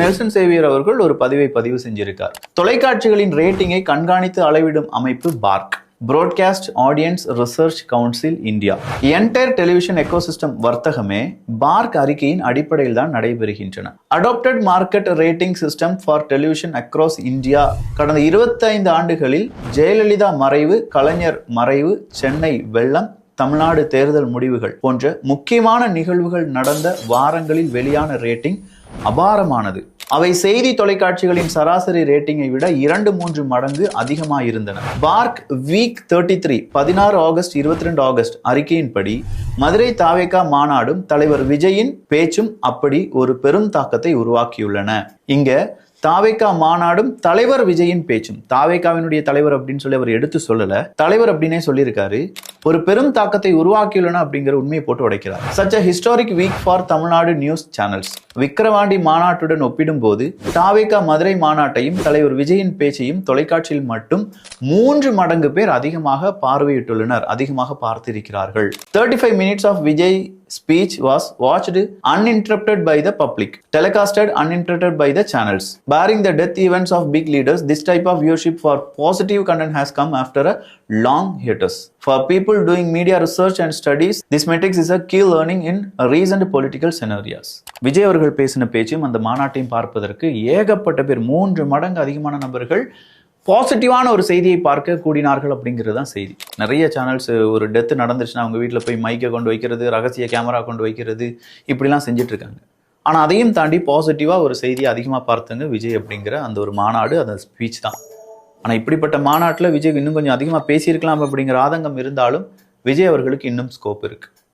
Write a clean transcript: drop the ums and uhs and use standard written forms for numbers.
Nelson Xavier அவர்கள் ஒரு பதிவு செஞ்சிருக்கார். தொலைக்காட்சிகளின் ரேட்டிங்கை கண்காணித்து அளவிடும் அமைப்பு BARC, Broadcast Audience Research Council India. Entire television ecosystem வர்த்தகமே பார்க் அறிக்கையின் அடிப்படையில் தான் நடைபெறுகின்றன. Adapted market rating system for television across India. கடந்த 25 ஆண்டுகளில் ஜெயலலிதா மறைவு, கலைஞர் மறைவு, சென்னை வெள்ளம், தமிழ்நாடு தேர்தல் முடிவுகள் போன்ற முக்கியமான நிகழ்வுகள் நடந்த வாரங்களில் வெளியான ரேட்டிங் அபாரமானது. அவை செய்தி தொலைக்காட்சிகளின் சராசரி ரேட்டிங்கை விட 2-3 மடங்கு அதிகமாயிருந்தன. பார்க் வீக் 33 16 ஆகஸ்ட் 22 ஆகஸ்ட் அறிக்கையின்படி மதுரை தாவேகா மாநாடும் தலைவர் விஜயின் பேச்சும் அப்படி ஒரு பெரும் தாக்கத்தை உருவாக்கியுள்ளன. இங்க தாவேகா மாநாடும் தலைவர் விஜயின் பேச்சும், தாவேகாவினுடைய தலைவர் அப்படின்னு சொல்லி அவர் எடுத்து சொல்லல, தலைவர் அப்படின்னே சொல்லியிருக்காரு, ஒரு பெரும் தாக்கத்தை உருவாக்கியுள்ளன அப்படிங்கிற உண்மையை போட்டு உடைக்கிறார். Such a historic week for Tamil Nadu news channels. Vikravandi மாநாட்டுடன் ஒப்பிடும்போது தாவேகா மதுரை மாநாட்டையும் தலைவர் விஜயின் பேச்சையும் தொலைக்காட்சியில் மட்டும் 3 மடங்கு பேர் அதிகமாக பார்வையிட்டுள்ளனர், அதிகமாக பார்த்திருக்கிறார்கள். 35 minutes of Vijay speech was watched uninterrupted by the public, telecasted uninterrupted by the channels. Barring the death events of big leaders, this type of viewership for positive content has come after a long hiatus. For people doing media research and studies, this metrics is a key learning in recent political scenarios. Vijay அவர்கள் பேசின பேச்சும் அந்த மாநாட்டையும் பார்ப்பதற்கு ஏகப்பட்ட பேர், 3 மடங்கு அதிகமான நபர்கள் பாசிட்டிவான ஒரு செய்தியை பார்க்க கூடினார்கள் அப்படிங்கிறது தான் செய்தி. நிறைய சேனல்ஸ் ஒரு டெத் நடந்துச்சுன்னா அவங்க வீட்டில் போய் மைக்கை கொண்டு வைக்கிறது, ரகசிய கேமரா கொண்டு வைக்கிறது, இப்படிலாம் செஞ்சுட்டு இருக்காங்க. ஆனால் அதையும் தாண்டி பாசிட்டிவாக ஒரு செய்தியை அதிகமாக பார்த்தங்க விஜய் அப்படிங்கிற அந்த ஒரு மாநாடு, அந்த ஸ்பீச் தான். ஆனால் இப்படிப்பட்ட மாநாட்டில் விஜய் இன்னும் கொஞ்சம் அதிகமாக பேசியிருக்கலாம் அப்படிங்கிற ஆதங்கம் இருந்தாலும் விஜய் அவர்களுக்கு இன்னும் ஸ்கோப் இருக்கு.